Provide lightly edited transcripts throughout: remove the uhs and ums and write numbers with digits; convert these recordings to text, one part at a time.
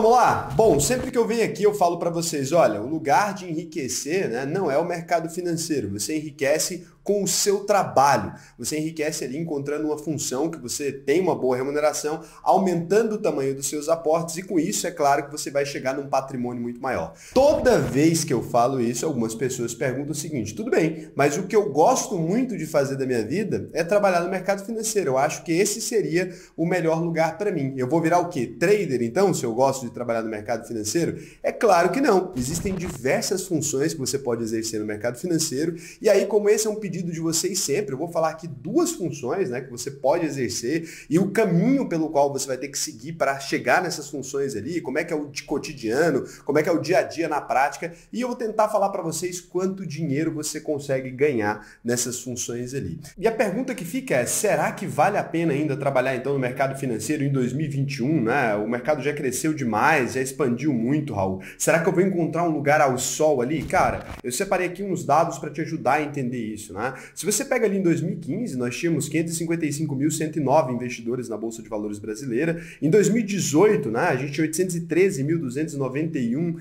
vamos lá? Bom, sempre que eu venho aqui eu falo para vocês, olha, o lugar de enriquecer, né, não é o mercado financeiro. Você enriquece com o seu trabalho. Você enriquece ali encontrando uma função que você tem uma boa remuneração, aumentando o tamanho dos seus aportes e com isso é claro que você vai chegar num patrimônio muito maior. Toda vez que eu falo isso, algumas pessoas perguntam o seguinte, tudo bem, mas o que eu gosto muito de fazer da minha vida é trabalhar no mercado financeiro. Eu acho que esse seria o melhor lugar para mim. Eu vou virar o quê? Trader, então, se eu gosto de trabalhar no mercado financeiro? É claro que não. Existem diversas funções que você pode exercer no mercado financeiro e aí, como esse é um pedido de vocês sempre, eu vou falar aqui duas funções, né, que você pode exercer e o caminho pelo qual você vai ter que seguir para chegar nessas funções ali, como é que é o de cotidiano, como é que é o dia a dia na prática e eu vou tentar falar para vocês quanto dinheiro você consegue ganhar nessas funções ali. E a pergunta que fica é, será que vale a pena ainda trabalhar então no mercado financeiro em 2021, né? O mercado já cresceu demais, já expandiu muito, Raul. Será que eu vou encontrar um lugar ao sol ali? Cara, eu separei aqui uns dados para te ajudar a entender isso, né? Se você pega ali em 2015, nós tínhamos 555.109 investidores na Bolsa de Valores brasileira. Em 2018, né, a gente tinha 813.291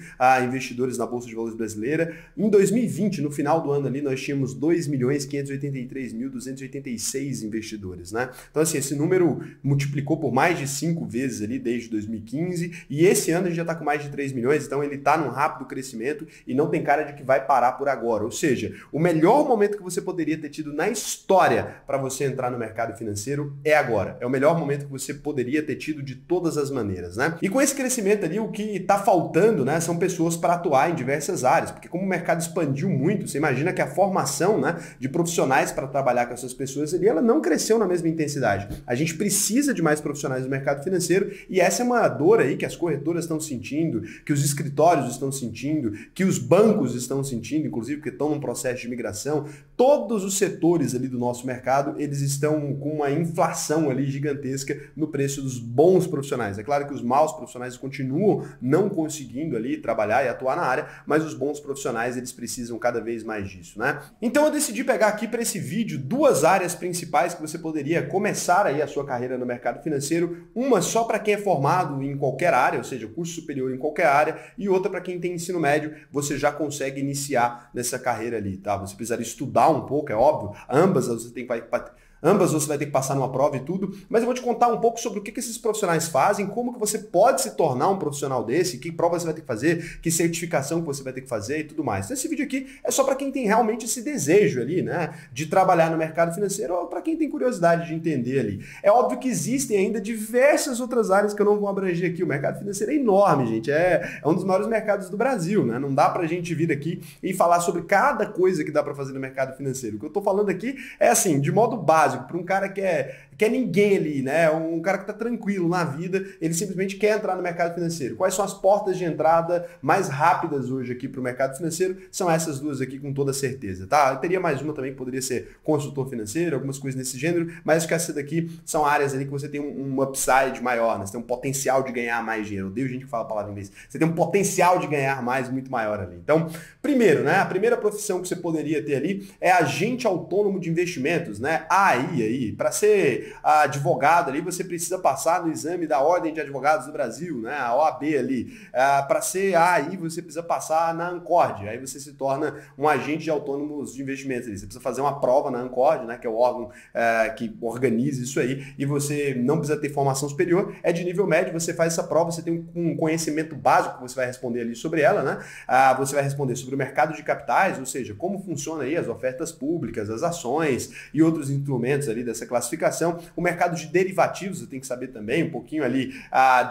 investidores na Bolsa de Valores brasileira. Em 2020, no final do ano ali, nós tínhamos 2.583.286 investidores, né? Então, assim, esse número multiplicou por mais de 5 vezes ali desde 2015 e esse ano a gente já está com mais de 3 milhões, então ele está num rápido crescimento e não tem cara de que vai parar por agora. Ou seja, o melhor momento que você poderia ter tido na história para você entrar no mercado financeiro é agora. É o melhor momento que você poderia ter tido de todas as maneiras, né? E com esse crescimento ali, o que está faltando, né, são pessoas para atuar em diversas áreas, porque como o mercado expandiu muito, você imagina que a formação, né, de profissionais para trabalhar com essas pessoas ali, ela não cresceu na mesma intensidade. A gente precisa de mais profissionais no mercado financeiro e essa é uma dor aí que as corretoras estão sentindo, que os escritórios estão sentindo, que os bancos estão sentindo, inclusive que estão num processo de migração. Todos os setores ali do nosso mercado, eles estão com uma inflação ali gigantesca no preço dos bons profissionais. É claro que os maus profissionais continuam não conseguindo ali trabalhar e atuar na área, mas os bons profissionais, eles precisam cada vez mais disso, né? Então eu decidi pegar aqui para esse vídeo duas áreas principais que você poderia começar aí a sua carreira no mercado financeiro, uma só para quem é formado em qualquer área, ou seja, curso superior em qualquer área, e outra para quem tem ensino médio, você já consegue iniciar nessa carreira ali, tá? Você precisaria estudar um pouco, é óbvio, ambas você vai ter que passar numa prova e tudo, mas eu vou te contar um pouco sobre o que esses profissionais fazem, como que você pode se tornar um profissional desse, que prova você vai ter que fazer, que certificação que você vai ter que fazer e tudo mais. Então, esse vídeo aqui é só para quem tem realmente esse desejo ali, né, de trabalhar no mercado financeiro ou para quem tem curiosidade de entender ali. É óbvio que existem ainda diversas outras áreas que eu não vou abranger aqui. O mercado financeiro é enorme, gente, é um dos maiores mercados do Brasil, né? Não dá pra gente vir aqui e falar sobre cada coisa que dá para fazer no mercado financeiro. O que eu tô falando aqui é assim, de modo básico, para um cara que é ninguém ali, né? Um cara que tá tranquilo na vida, ele simplesmente quer entrar no mercado financeiro. Quais são as portas de entrada mais rápidas hoje aqui para o mercado financeiro? São essas duas aqui com toda certeza, tá? Eu teria mais uma também que poderia ser consultor financeiro, algumas coisas nesse gênero, mas acho que essas daqui são áreas ali que você tem um upside maior, né? Você tem um potencial de ganhar mais dinheiro. Eu odeio gente que fala a palavra em inglês. Você tem um potencial de ganhar mais, muito maior ali. Então, primeiro, né? A primeira profissão que você poderia ter ali é agente autônomo de investimentos, né? AI aí, para ser advogado ali, você precisa passar no exame da Ordem de Advogados do Brasil, né? A OAB ali. Para ser AI, você precisa passar na Ancord. Aí você se torna um agente de autônomos de investimentos ali. Você precisa fazer uma prova na Ancord, né? Que é o órgão que organiza isso aí. E você não precisa ter formação superior. É de nível médio, você faz essa prova, você tem um conhecimento básico que você vai responder ali sobre ela, né? Você vai responder sobre o mercado de capitais, ou seja, como funciona aí as ofertas públicas, as ações e outros instrumentos ali dessa classificação. O mercado de derivativos, você tem que saber também um pouquinho ali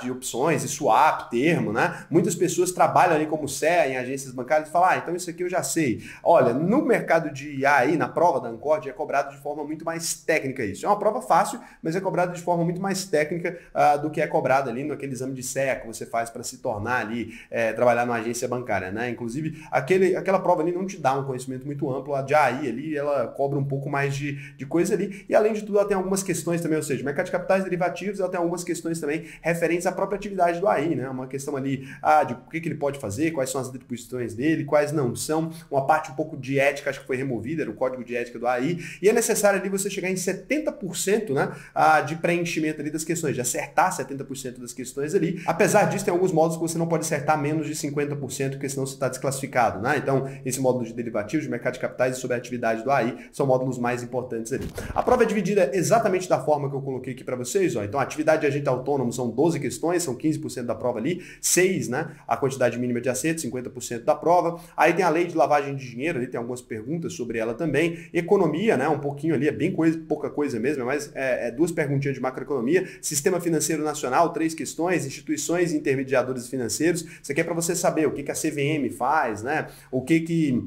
de opções e swap, termo, né? Muitas pessoas trabalham ali como CEA em agências bancárias e falam, então isso aqui eu já sei. Olha, no mercado de AI, na prova da Ancord, é cobrado de forma muito mais técnica isso. É uma prova fácil, mas é cobrado de forma muito mais técnica do que é cobrado ali naquele exame de CEA que você faz para se tornar ali, trabalhar numa agência bancária, né? Inclusive, aquela prova ali não te dá um conhecimento muito amplo, a de AI ali, ela cobra um pouco mais de coisa ali, e além de tudo, ela tem algumas questões questões também, ou seja, mercado de capitais derivativos, ela tem algumas questões também referentes à própria atividade do AI, né? Uma questão ali de o que ele pode fazer, quais são as atribuições dele, quais não são, uma parte um pouco de ética, acho que foi removida, era o código de ética do AI, e é necessário ali você chegar em 70%, né, de preenchimento ali das questões, de acertar 70% das questões ali. Apesar disso, tem alguns módulos que você não pode acertar menos de 50%, porque senão você está desclassificado, né? Então, esse módulo de derivativos, de mercado de capitais e sobre a atividade do AI são módulos mais importantes ali. A prova é dividida exatamente da forma que eu coloquei aqui para vocês, ó. Então, a atividade de agente autônomo são 12 questões, são 15% da prova ali, 6, né, a quantidade mínima de acerto, 50% da prova. Aí tem a lei de lavagem de dinheiro, ali tem algumas perguntas sobre ela também. Economia, né, um pouquinho ali, é bem pouca coisa mesmo, mas duas perguntinhas de macroeconomia. Sistema financeiro nacional, 3 questões. Instituições e intermediadores financeiros. Isso aqui é para você saber o que a CVM faz, né, o que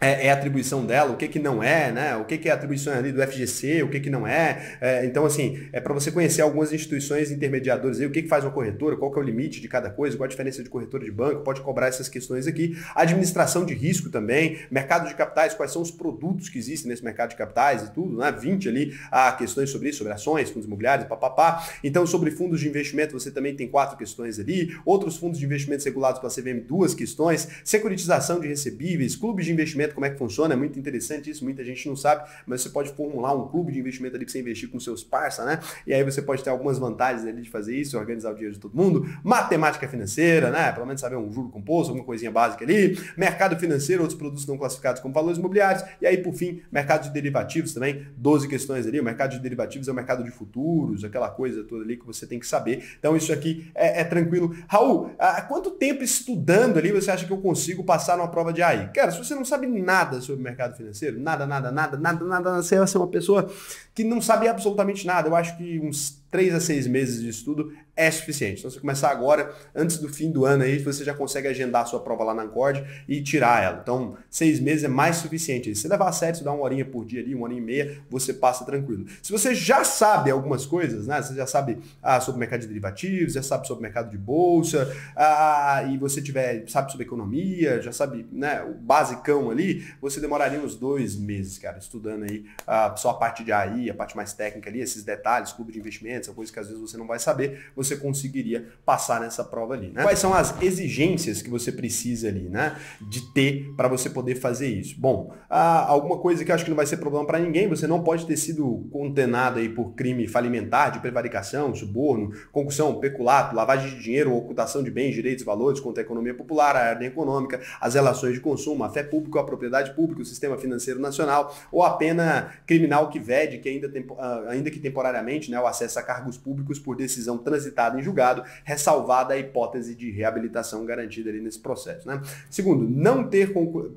é atribuição dela, o que não é, né? O que é atribuição ali do FGC, o que não é. Então, assim, é para você conhecer algumas instituições intermediadoras aí, o que faz uma corretora, qual que é o limite de cada coisa, qual a diferença de corretora de banco, pode cobrar essas questões aqui. Administração de risco também, mercado de capitais, quais são os produtos que existem nesse mercado de capitais e tudo, né? 20 ali, questões sobre isso, sobre ações, fundos imobiliários, papapá. Então, sobre fundos de investimento, você também tem 4 questões ali. Outros fundos de investimentos regulados pela CVM, 2 questões. Securitização de recebíveis, clubes de investimento, como é que funciona, é muito interessante isso, muita gente não sabe, mas você pode formular um clube de investimento ali para você investir com seus parceiros, né? E aí você pode ter algumas vantagens ali de fazer isso, organizar o dinheiro de todo mundo, matemática financeira, né? Pelo menos saber um juro composto, alguma coisinha básica ali, mercado financeiro, outros produtos não classificados como valores imobiliários, e aí por fim, mercado de derivativos também, 12 questões ali, o mercado de derivativos é o mercado de futuros, aquela coisa toda ali que você tem que saber, então isso aqui é tranquilo. Raul, há quanto tempo estudando ali você acha que eu consigo passar numa prova de AI? Cara, se você não sabe nada sobre o mercado financeiro, nada, você vai ser uma pessoa que não sabe absolutamente nada. Eu acho que uns 3 a 6 meses de estudo é suficiente. Então, se você começar agora, antes do fim do ano aí, você já consegue agendar a sua prova lá na Ancord e tirar ela. Então, 6 meses é mais suficiente. Se você levar a sério, se dá 1 horinha por dia ali, 1 hora e meia, você passa tranquilo. Se você já sabe algumas coisas, né? Você já sabe sobre o mercado de derivativos, já sabe sobre o mercado de bolsa, e você sabe sobre economia, já sabe, né, o basicão ali, você demoraria uns 2 meses, cara, estudando aí só a parte de AI, a parte mais técnica ali, esses detalhes, clube de investimentos, coisas que às vezes você não vai saber, você conseguiria passar nessa prova ali, né? Quais são as exigências que você precisa ali, né, de ter para você poder fazer isso? Bom, alguma coisa que eu acho que não vai ser problema para ninguém, você não pode ter sido condenado aí por crime falimentar, de prevaricação, suborno, concussão, peculato, lavagem de dinheiro, ocultação de bens, direitos e valores contra a economia popular, a ordem econômica, as relações de consumo, a fé pública, a propriedade pública, o sistema financeiro nacional, ou a pena criminal que vede, que ainda que temporariamente, né, o acesso a cargos públicos por decisão transitada em julgado, ressalvada a hipótese de reabilitação garantida ali nesse processo, né? Segundo,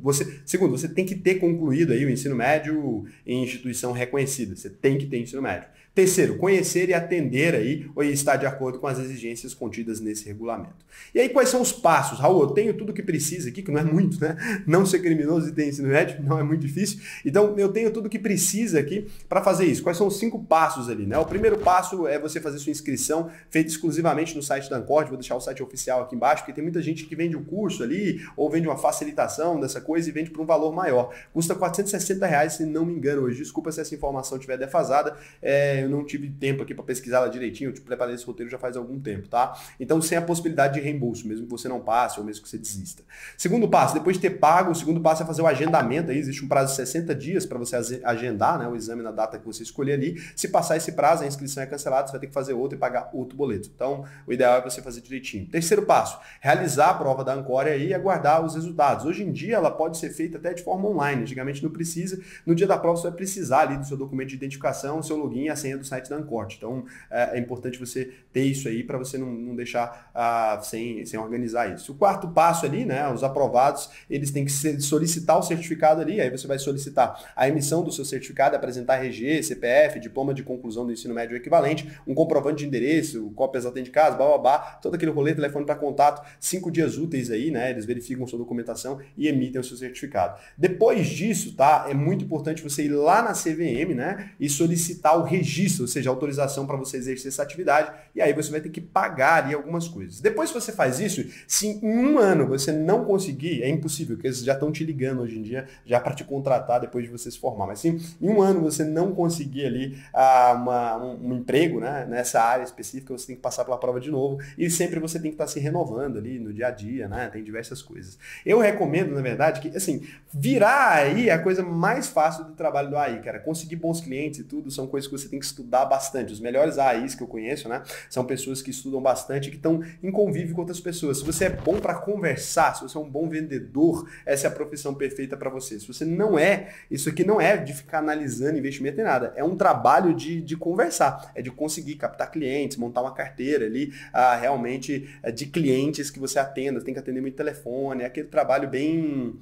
você tem que ter concluído aí o ensino médio em instituição reconhecida. Você tem que ter ensino médio. Terceiro, conhecer e atender aí ou estar de acordo com as exigências contidas nesse regulamento. E aí, quais são os passos? Raul, eu tenho tudo que precisa aqui, que não é muito, né? Não ser criminoso e ter ensino médio não é muito difícil. Então, eu tenho tudo que precisa aqui para fazer isso. Quais são os 5 passos ali, né? O primeiro passo é você fazer sua inscrição feita exclusivamente no site da Ancord. Vou deixar o site oficial aqui embaixo, porque tem muita gente que vende o curso ali ou vende uma facilitação dessa coisa e vende por um valor maior. Custa R$460, se não me engano hoje. Desculpa se essa informação estiver defasada. Eu não tive tempo aqui para pesquisar ela direitinho, eu preparei esse roteiro já faz algum tempo, tá? Então, sem a possibilidade de reembolso, mesmo que você não passe ou mesmo que você desista. Segundo passo, depois de ter pago, o segundo passo é fazer o agendamento. Aí existe um prazo de 60 dias para você agendar, né, o exame na data que você escolher ali. Se passar esse prazo, a inscrição é cancelada, você vai ter que fazer outro e pagar outro boleto. Então, o ideal é você fazer direitinho. Terceiro passo, realizar a prova da Ancor aí e aguardar os resultados. Hoje em dia, ela pode ser feita até de forma online. Antigamente não precisa. No dia da prova, você vai precisar ali do seu documento de identificação, seu login e a senha do site da Ancor. Então, é importante você ter isso aí para você não deixar sem organizar isso. O quarto passo ali, né, os aprovados, eles têm que solicitar o certificado ali, aí você vai solicitar a emissão do seu certificado, apresentar RG, CPF, diploma de conclusão do ensino médio equivalente, um comprovante de endereço, cópias da de casa, todo aquele rolê, telefone para contato, 5 dias úteis aí, né, eles verificam sua documentação e emitem o seu certificado. Depois disso, tá, é muito importante você ir lá na CVM, né, e solicitar o registro registro, ou seja, autorização para você exercer essa atividade, e aí você vai ter que pagar ali algumas coisas. Depois que você faz isso, se em um ano você não conseguir, é impossível, porque eles já estão te ligando hoje em dia já para te contratar depois de você se formar, mas se em um ano você não conseguir ali um emprego, né, nessa área específica, você tem que passar pela prova de novo, e sempre você tem que estar se renovando ali no dia a dia, né, tem diversas coisas. Eu recomendo, na verdade, que, assim, virar aí é a coisa mais fácil do trabalho do AI, cara. Conseguir bons clientes e tudo são coisas que você tem que estudar bastante. Os melhores AIs que eu conheço, né, são pessoas que estudam bastante e que estão em convívio com outras pessoas. Se você é bom para conversar, se você é um bom vendedor, essa é a profissão perfeita para você. Se você não é, isso aqui não é de ficar analisando investimento nem nada. É um trabalho de conversar, é de conseguir captar clientes, montar uma carteira ali, realmente de clientes que você atenda. Você tem que atender muito telefone, é aquele trabalho bem...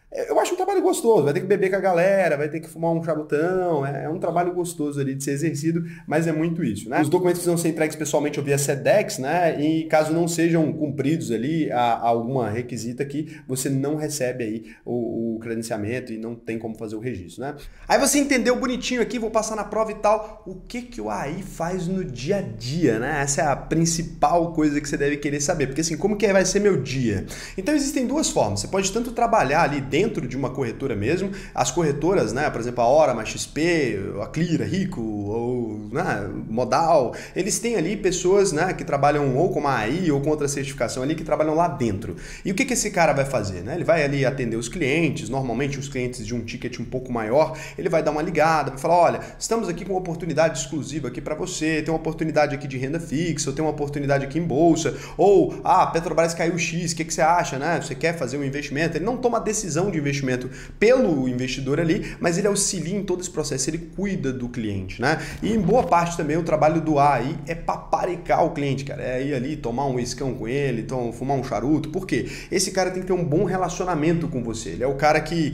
Eu acho um trabalho gostoso, vai ter que beber com a galera, vai ter que fumar um charutão, é um trabalho gostoso ali de ser exercido, mas é muito isso, né? Os documentos precisam ser entregues pessoalmente ou via SEDEX, né? E caso não sejam cumpridos ali alguma requisita aqui, você não recebe aí o credenciamento e não tem como fazer o registro, né? Aí você entendeu bonitinho aqui, vou passar na prova e tal, o que o AI faz no dia a dia, né? Essa é a principal coisa que você deve querer saber, porque assim, como que vai ser meu dia? Então existem duas formas, você pode tanto trabalhar ali dentro de uma corretora mesmo, as corretoras, né, por exemplo, a Hora, a XP, a Clear, a Rico, ou né, Modal, eles têm ali pessoas, né, que trabalham ou com uma AI ou com outra certificação ali, que trabalham lá dentro. E o que esse cara vai fazer? Né? Ele vai ali atender os clientes, normalmente os clientes de um ticket um pouco maior, ele vai dar uma ligada, vai falar, olha, estamos aqui com uma oportunidade exclusiva aqui para você, tem uma oportunidade aqui de renda fixa, ou tem uma oportunidade aqui em bolsa, ou, Petrobras caiu X, o que você acha, né? Você quer fazer um investimento? Ele não toma decisão de investimento pelo investidor ali, mas ele auxilia em todo esse processo, ele cuida do cliente, né? E em boa parte também o trabalho do AI é paparicar o cliente, cara, é ir ali tomar um escão com ele, fumar um charuto, por quê? Esse cara tem que ter um bom relacionamento com você, ele é o cara que,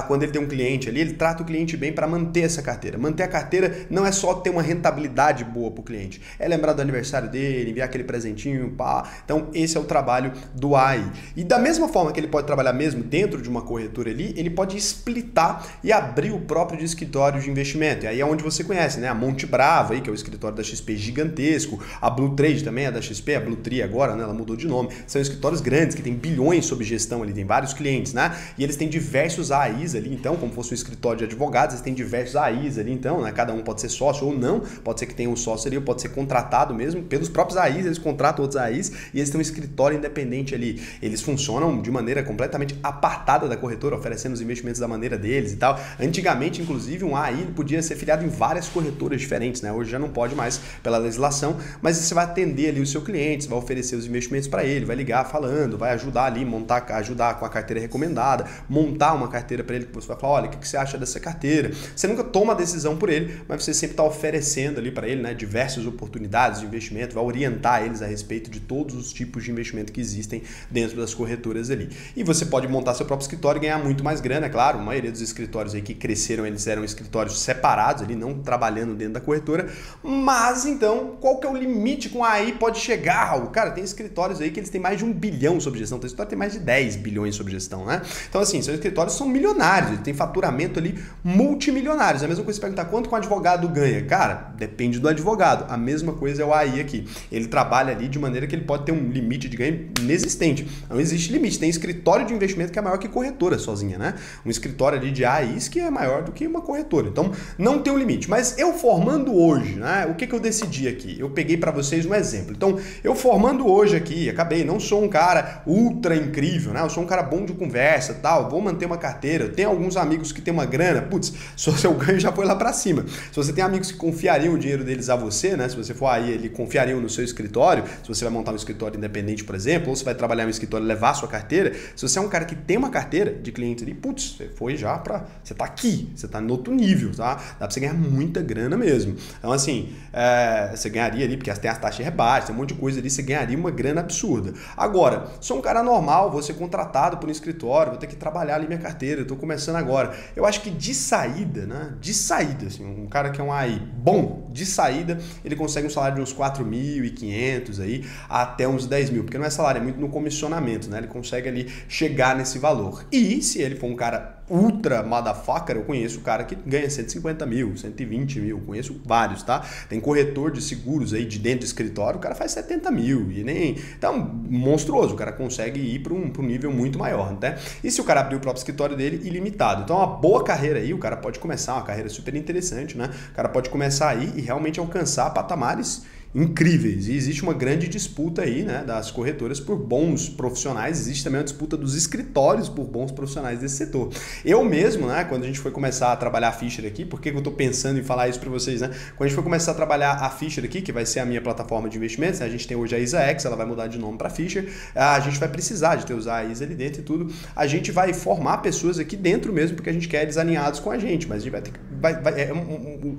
quando ele tem um cliente ali, ele trata o cliente bem para manter essa carteira. Manter a carteira não é só ter uma rentabilidade boa para o cliente, é lembrar do aniversário dele, enviar aquele presentinho, pá. Então esse é o trabalho do AI. E da mesma forma que ele pode trabalhar mesmo dentro de uma corretora ali, ele pode splitar e abrir o próprio escritório de investimento. E aí é onde você conhece, né? A Monte Brava, aí, que é o escritório da XP gigantesco, a Blue Trade também é da XP, a Blue Tree agora, né? Ela mudou de nome. São escritórios grandes que tem bilhões sob gestão ali, tem vários clientes, né? E eles têm diversos AIs ali, então, como fosse um escritório de advogados, eles têm diversos AIs ali, então, né? Cada um pode ser sócio ou não, pode ser que tenha um sócio ali, ou pode ser contratado mesmo pelos próprios AIs, eles contratam outros AIs e eles têm um escritório independente ali. Eles funcionam de maneira completamente apartada da corretora, oferecendo os investimentos da maneira deles e tal. Antigamente, inclusive, um AI podia ser filiado em várias corretoras diferentes, né? Hoje já não pode mais pela legislação, mas você vai atender ali o seu cliente, você vai oferecer os investimentos para ele, vai ligar falando, vai ajudar ali, ajudar com a carteira recomendada, montar uma carteira para ele que você vai falar, olha, o que você acha dessa carteira? Você nunca toma a decisão por ele, mas você sempre está oferecendo ali para ele, né, diversas oportunidades de investimento, vai orientar eles a respeito de todos os tipos de investimento que existem dentro das corretoras ali. E você pode montar seu próprio escritório e ganhar muito mais grana, é claro, a maioria dos escritórios aí que cresceram, eles eram escritórios separados ali, não trabalhando dentro da corretora, mas então, qual que é o limite com a AI pode chegar, Raul? Cara, tem escritórios aí que eles têm mais de 1 bilhão sob gestão, tem escritório que tem mais de 10 bilhões sob gestão, né? Então assim, seus escritórios são milionários, eles têm faturamento ali multimilionários, é a mesma coisa que você perguntar quanto que um advogado ganha, cara, depende do advogado, a mesma coisa é o AI aqui, ele trabalha ali de maneira que ele pode ter um limite de ganho inexistente, não existe limite, tem escritório de investimento que é maior que corretora sozinha, né? Um escritório ali de AIs que é maior do que uma corretora, então não tem um limite, mas eu formando hoje, né, o que eu decidi aqui? Eu peguei para vocês um exemplo, então eu formando hoje aqui, acabei, não sou um cara ultra incrível, né, eu sou um cara bom de conversa, tal, vou manter uma carteira, eu tenho alguns amigos que têm uma grana, putz, seu ganho já foi lá para cima, se você tem amigos que confiariam o dinheiro deles a você, né, se você for aí, eles confiariam no seu escritório, se você vai montar um escritório independente, por exemplo, ou você vai trabalhar em um escritório e levar a sua carteira, se você é um cara que tem uma carteira de cliente ali, putz, você foi já para, você tá aqui, você tá no outro nível, tá? Dá para você ganhar muita grana mesmo. Então assim, você ganharia ali, porque tem as taxas rebaixas, tem um monte de coisa ali, você ganharia uma grana absurda. Agora, sou um cara normal, vou ser contratado por um escritório, vou ter que trabalhar ali minha carteira, eu tô começando agora. Eu acho que de saída, né? De saída, assim, um cara que é um AI bom, de saída, ele consegue um salário de uns 4.500 aí, até uns 10 mil, porque não é salário, é muito no comissionamento, né? Ele consegue ali chegar nesse valor. E se ele for um cara ultra motherfucker, eu conheço o cara que ganha 150 mil, 120 mil, conheço vários, tá? Tem corretor de seguros aí de dentro do escritório, o cara faz 70 mil e nem... Então, monstruoso, o cara consegue ir para um nível muito maior, né? E se o cara abrir o próprio escritório dele, ilimitado. Então, uma boa carreira aí, o cara pode começar, uma carreira super interessante, né? O cara pode começar aí e realmente alcançar patamares incríveis. E existe uma grande disputa aí, né, das corretoras por bons profissionais, existe também uma disputa dos escritórios por bons profissionais desse setor. Eu mesmo, né, quando a gente foi começar a trabalhar a Fischer aqui, por que eu estou pensando em falar isso para vocês, né? Quando a gente foi começar a trabalhar a Fischer aqui, que vai ser a minha plataforma de investimentos, né, a gente tem hoje a ISAX, ela vai mudar de nome para Fischer, a gente vai precisar de ter usar a ISA ali dentro e tudo, a gente vai formar pessoas aqui dentro mesmo, porque a gente quer eles alinhados com a gente, mas a gente vai ter que,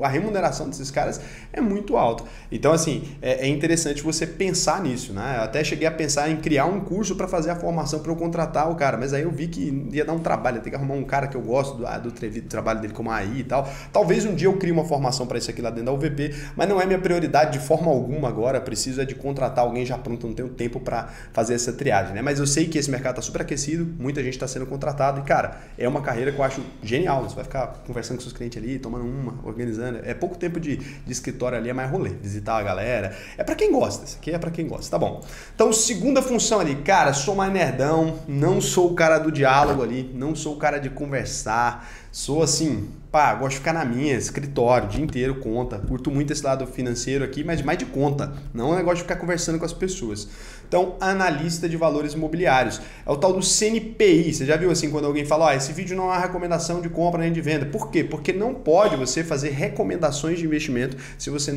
a remuneração desses caras é muito alta. Então, assim, é interessante você pensar nisso, né? Eu até cheguei a pensar em criar um curso para fazer a formação para eu contratar o cara, mas aí eu vi que ia dar um trabalho, ia ter que arrumar um cara que eu gosto do trabalho dele como AI e tal. Talvez um dia eu crie uma formação para isso aqui lá dentro da UVP, mas não é minha prioridade de forma alguma agora, preciso é de contratar alguém já pronto, não tenho tempo para fazer essa triagem, né? Mas eu sei que esse mercado está super aquecido, muita gente está sendo contratada e, cara, é uma carreira que eu acho genial. Você vai ficar conversando com seus clientes ali, tomando uma, organizando. É pouco tempo de escritório ali, é mais rolê, visitar a galera. É pra quem gosta, isso aqui é pra quem gosta, tá bom. Então, segunda função ali, cara, sou mais nerdão, não sou o cara do diálogo ali, não sou o cara de conversar, sou assim, pá, gosto de ficar na minha, escritório, o dia inteiro, conta, curto muito esse lado financeiro aqui, mas mais de conta, não é um negócio de ficar conversando com as pessoas. Então, analista de valores imobiliários, é o tal do CNPI, você já viu assim quando alguém fala, ó, esse vídeo não é uma recomendação de compra nem de venda, por quê? Porque não pode você fazer recomendações de investimento se você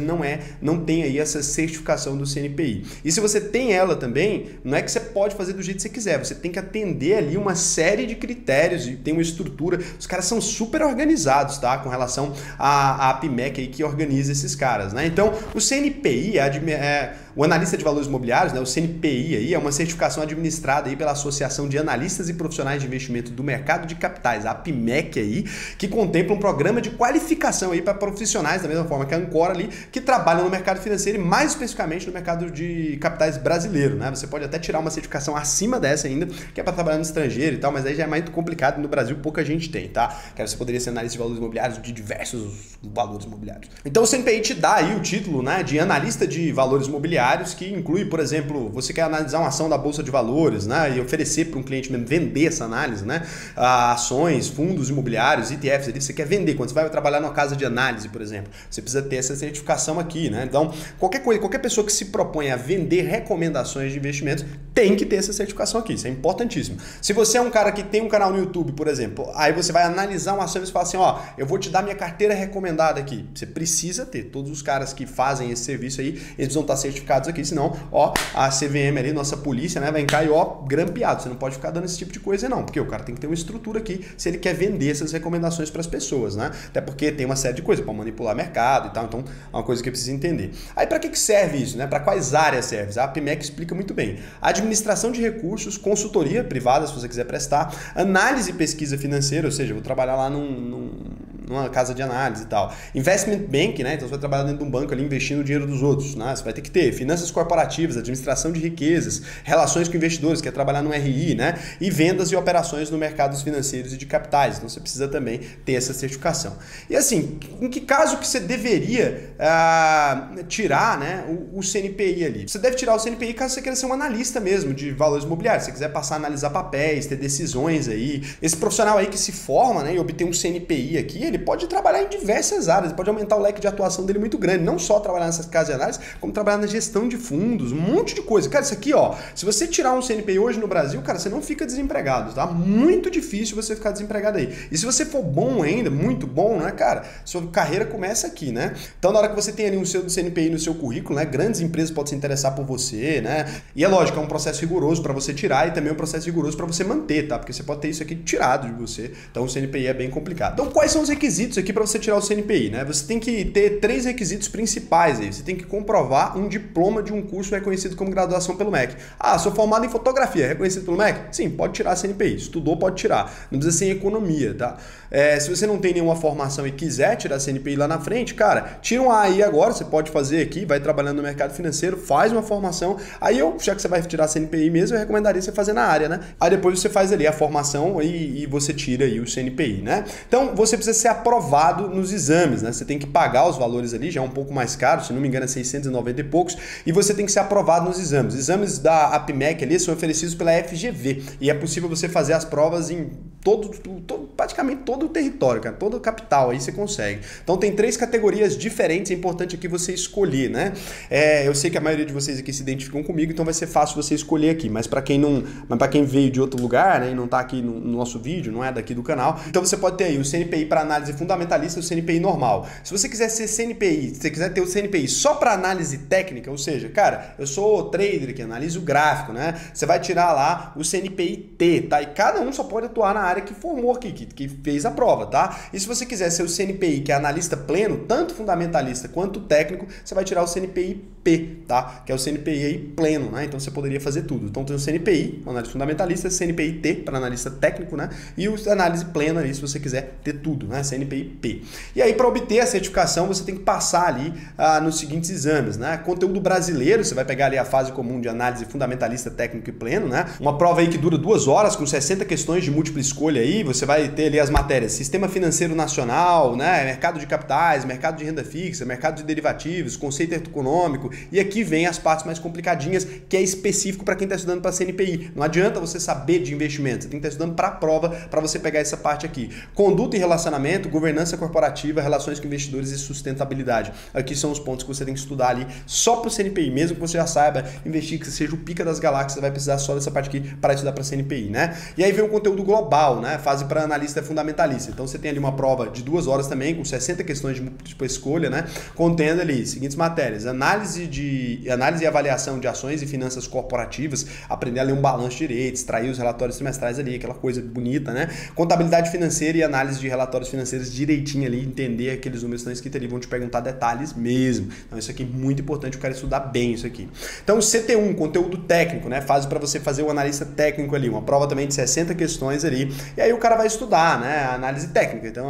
não tem aí essa certificação do CNPI. E se você tem ela também, não é que você pode fazer do jeito que você quiser, você tem que atender ali uma série de critérios e tem uma estrutura, os caras são super organizados, tá? Com relação à APMEC aí que organiza esses caras, né? Então, o CNPI o analista de valores imobiliários, né? O CNPI aí é uma certificação administrada aí pela Associação de Analistas e Profissionais de Investimento do Mercado de Capitais, a APMEC aí, que contempla um programa de qualificação aí para profissionais, da mesma forma que a Ancora ali, que trabalham no mercado financeiro e mais especificamente no mercado de capitais brasileiro, né? Você pode até tirar uma certificação acima dessa ainda, que é para trabalhar no estrangeiro e tal, mas aí já é mais complicado, no Brasil pouca gente tem, tá? Que você poderia ser analista de valores imobiliários de diversos valores imobiliários. Então o CNPI te dá aí o título, né, de analista de valores imobiliários, que inclui, por exemplo, você quer analisar uma ação da Bolsa de Valores, né, e oferecer para um cliente mesmo, vender essa análise, né, ações, fundos imobiliários, ETFs, ali, você quer vender, quando você vai trabalhar numa casa de análise, por exemplo, você precisa ter essa certificação aqui, né, então qualquer pessoa que se propõe a vender recomendações de investimentos tem que ter essa certificação aqui, isso é importantíssimo. Se você é um cara que tem um canal no YouTube, por exemplo, aí você vai analisar uma ação e você fala assim, ó, eu vou te dar minha carteira recomendada aqui, você precisa ter, todos os caras que fazem esse serviço aí, eles vão estar certificados aqui, senão, ó, a CVM ali, nossa polícia, né, vai cair, ó, grampeado. Você não pode ficar dando esse tipo de coisa, não, porque o cara tem que ter uma estrutura aqui se ele quer vender essas recomendações para as pessoas, né? Até porque tem uma série de coisas para manipular mercado e tal, então é uma coisa que precisa entender. Aí, para que serve isso, né? Para quais áreas serve? A APMEC explica muito bem. Administração de recursos, consultoria privada, se você quiser prestar, análise e pesquisa financeira, ou seja, eu vou trabalhar lá numa casa de análise e tal. Investment Bank, né? Então você vai trabalhar dentro de um banco ali investindo o dinheiro dos outros, né? Você vai ter que ter finanças corporativas, administração de riquezas, relações com investidores, que é trabalhar no RI, né? E vendas e operações no mercados financeiros e de capitais. Então você precisa também ter essa certificação. E assim, em que caso que você deveria tirar, né, o CNPI ali? Você deve tirar o CNPI caso você queira ser um analista mesmo de valores imobiliários. Se você quiser passar a analisar papéis, ter decisões aí. Esse profissional aí que se forma, né, e obtém um CNPI aqui, ele pode trabalhar em diversas áreas, pode aumentar o leque de atuação dele muito grande, não só trabalhar nessas casas de análise, como trabalhar na gestão de fundos, um monte de coisa. Cara, isso aqui, ó, se você tirar um CNPI hoje no Brasil, cara, você não fica desempregado, tá? Muito difícil você ficar desempregado aí. E se você for bom ainda, muito bom, né, cara, sua carreira começa aqui, né? Então, na hora que você tem ali um seu CNPI no seu currículo, né, grandes empresas podem se interessar por você, né? E é lógico, é um processo rigoroso para você tirar e também um processo rigoroso para você manter, tá? Porque você pode ter isso aqui tirado de você. Então, o CNPI é bem complicado. Então, quais são os requisitos requisitos aqui para você tirar o CNPI, né? Você tem que ter 3 requisitos principais aí. Você tem que comprovar um diploma de um curso reconhecido como graduação pelo MEC. Ah, sou formado em fotografia, reconhecido pelo MEC? Sim, pode tirar a CNPI. Estudou, pode tirar. Não precisa ser em economia, tá? Se você não tem nenhuma formação e quiser tirar a CNPI lá na frente, cara, tira um AI agora, você pode fazer aqui, vai trabalhando no mercado financeiro, faz uma formação. Aí já que você vai tirar a CNPI mesmo, eu recomendaria você fazer na área, né? Aí depois você faz ali a formação e você tira aí o CNPI, né? Então você precisa ser aprovado nos exames, né? Você tem que pagar os valores ali, já é um pouco mais caro, se não me engano é 690 e poucos, e você tem que ser aprovado nos exames. Os exames da APMEC ali são oferecidos pela FGV e é possível você fazer as provas em praticamente todo o território, cara, toda a capital, aí você consegue. Então tem 3 categorias diferentes, é importante aqui você escolher, né? Eu sei que a maioria de vocês aqui se identificam comigo, então vai ser fácil você escolher aqui, mas para quem veio de outro lugar, né, e não tá aqui no nosso vídeo, não é daqui do canal, então você pode ter aí o CNPI para análise fundamentalista e o CNPI normal. Se você quiser ser CNPI, se você quiser ter o CNPI só para análise técnica, ou seja, cara, eu sou trader aqui, analiso o gráfico, né? Você vai tirar lá o CNPI-T, tá? E cada um só pode atuar na área que formou aqui, que fez a prova, tá? E se você quiser ser o CNPI, que é analista pleno, tanto fundamentalista quanto técnico, você vai tirar o CNPI-P, tá? Que é o CNPI aí pleno, né? Então você poderia fazer tudo. Então tem o CNPI, analista fundamentalista, CNPI-T para analista técnico, né? E o análise plena ali, se você quiser ter tudo, né? CNPI-P. E aí para obter a certificação, você tem que passar ali nos seguintes exames, né? Conteúdo brasileiro, você vai pegar ali a fase comum de análise fundamentalista, técnico e pleno, né? Uma prova aí que dura 2 horas com 60 questões de múltipla escolha aí, você vai ter ali as matérias Sistema Financeiro Nacional, né? Mercado de capitais, mercado de renda fixa, mercado de derivativos, conceito econômico, e aqui vem as partes mais complicadinhas, que é específico para quem está estudando para CNPI. Não adianta você saber de investimento, você tem que estar estudando para a prova para você pegar essa parte aqui. Conduta e relacionamento, governança corporativa, relações com investidores e sustentabilidade. Aqui são os pontos que você tem que estudar ali só para o CNPI, mesmo que você já saiba investir, que você seja o pica das galáxias, você vai precisar só dessa parte aqui para estudar para CNPI, né? E aí vem o conteúdo global, né? Fase para analista fundamentalista. Então você tem ali uma prova de 2 horas também, com 60 questões de múltipla escolha, né? Contendo ali seguintes matérias: análise e avaliação de ações e finanças corporativas, aprender a ler um balanço direito, extrair os relatórios trimestrais ali, aquela coisa bonita, né? Contabilidade financeira e análise de relatórios financeiros direitinho ali, entender aqueles números que estão escritos ali, vão te perguntar detalhes mesmo. Então isso aqui é muito importante, eu quero estudar bem isso aqui. Então CT1, conteúdo técnico, né? Fase para você fazer o analista técnico ali, uma prova também de 60 questões ali, e aí o cara vai estudar, né? Análise técnica, então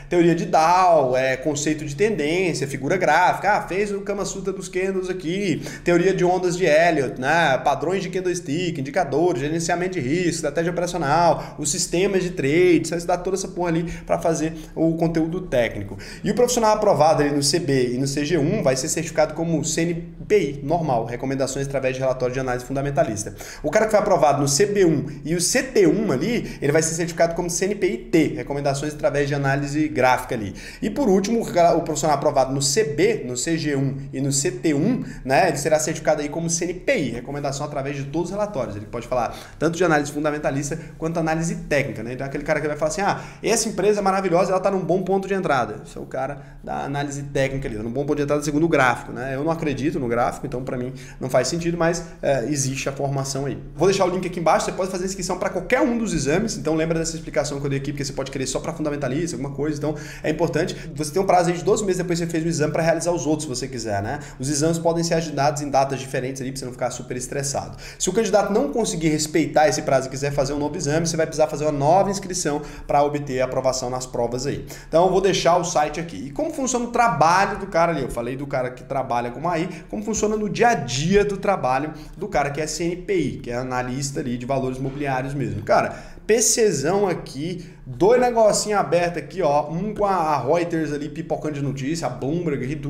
teoria de Dow, conceito de tendência, figura gráfica, fez o Kama Sutra dos candles aqui, teoria de ondas de Elliott, né? Padrões de candlestick, indicadores, gerenciamento de risco, estratégia operacional, os sistemas de trade, você vai estudar toda essa porra ali para fazer o conteúdo técnico. E o profissional aprovado ali no CB e no CG1 vai ser certificado como CNPI normal, recomendações através de relatório de análise fundamentalista. O cara que foi aprovado no CB1 e o CT1 ali, ele vai ser certificado como CNPI-T, recomendações através de análise gráfica ali. E por último, o profissional aprovado no CB, no CG1 e no CT1, né, ele será certificado aí como CNPI, recomendação através de todos os relatórios. Ele pode falar tanto de análise fundamentalista quanto análise técnica, né? Então aquele cara que vai falar assim, essa empresa é maravilhosa, ela está num bom ponto de entrada. Esse é o cara da análise técnica ali, num bom ponto de entrada segundo o gráfico, né? Eu não acredito no gráfico, então para mim não faz sentido, mas existe a formação aí. Vou deixar o link aqui embaixo, você pode fazer inscrição para qualquer um dos exames, então lembra dessa explicação que eu dei aqui, porque você pode querer só para fundamentalista, alguma coisa, então é importante. Você tem um prazo aí de 12 meses depois que você fez o exame para realizar os outros, se você quiser, né? Os exames podem ser agendados em datas diferentes ali, para você não ficar super estressado. Se o candidato não conseguir respeitar esse prazo e quiser fazer um novo exame, você vai precisar fazer uma nova inscrição para obter a aprovação nas provas aí. Então eu vou deixar o site aqui. E como funciona o trabalho do cara ali? Eu falei do cara que trabalha com AI, como funciona no dia a dia do trabalho do cara que é CNPI, que é analista ali de valores imobiliários mesmo. Cara, PCzão aqui, 2 negocinhos abertos aqui, ó, um com a Reuters ali pipocando de notícia, a Bloomberg aqui,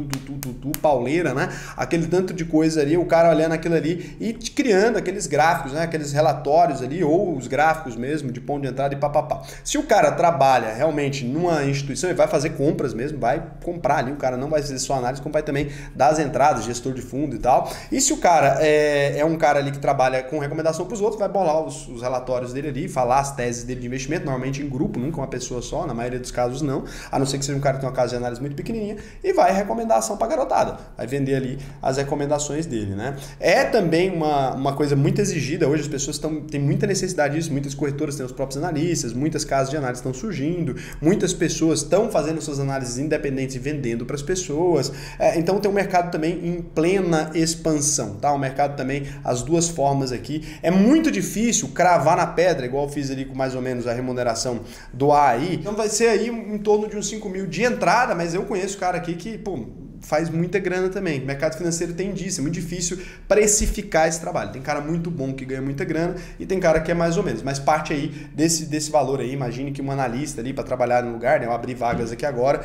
pauleira, né? Aquele tanto de coisa ali, o cara olhando aquilo ali e criando aqueles gráficos, né? Aqueles relatórios ali, ou os gráficos mesmo, de ponto de entrada e papapá. Se o cara trabalha realmente numa instituição, ele vai fazer compras mesmo, vai comprar ali, o cara não vai fazer só análise, como vai também dar as entradas, gestor de fundo e tal. E se o cara é um cara ali que trabalha com recomendação para os outros, vai bolar os relatórios dele ali, falar as teses dele de investimento, normalmente em grupo, grupo, nunca uma pessoa só, na maioria dos casos não, a não ser que seja um cara que tem uma casa de análise muito pequenininha, e vai recomendar ação pra garotada, vai vender ali as recomendações dele, né? É também uma coisa muito exigida, hoje as pessoas têm muita necessidade disso, muitas corretoras têm os próprios analistas, muitas casas de análise estão surgindo, muitas pessoas estão fazendo suas análises independentes e vendendo para as pessoas, então tem um mercado também em plena expansão, tá? O mercado também, as duas formas aqui, é muito difícil cravar na pedra, igual eu fiz ali com mais ou menos a remuneração do AI, então vai ser aí em torno de uns 5 mil de entrada, mas eu conheço cara aqui que, pô, faz muita grana também. O mercado financeiro tem disso, é muito difícil precificar esse trabalho. Tem cara muito bom que ganha muita grana e tem cara que é mais ou menos. Mas parte aí desse valor aí, imagine que um analista ali para trabalhar no lugar, né, eu abri vagas aqui agora,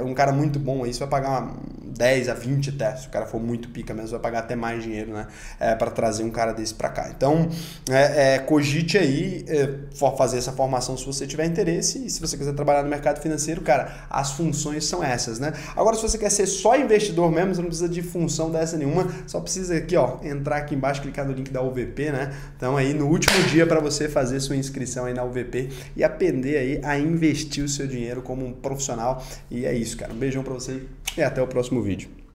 um cara muito bom aí, você vai pagar 10 a 20 até, se o cara for muito pica mesmo, vai pagar até mais dinheiro, né, para trazer um cara desse para cá. Então, cogite aí fazer essa formação se você tiver interesse, e se você quiser trabalhar no mercado financeiro, cara, as funções são essas, né? Agora, se você quer ser só investidor mesmo, você não precisa de função dessa nenhuma, só precisa aqui, ó, entrar aqui embaixo, clicar no link da UVP, né? Então aí no último dia para você fazer sua inscrição aí na UVP e aprender aí a investir o seu dinheiro como um profissional. E é isso, cara. Um beijão para você e até o próximo vídeo.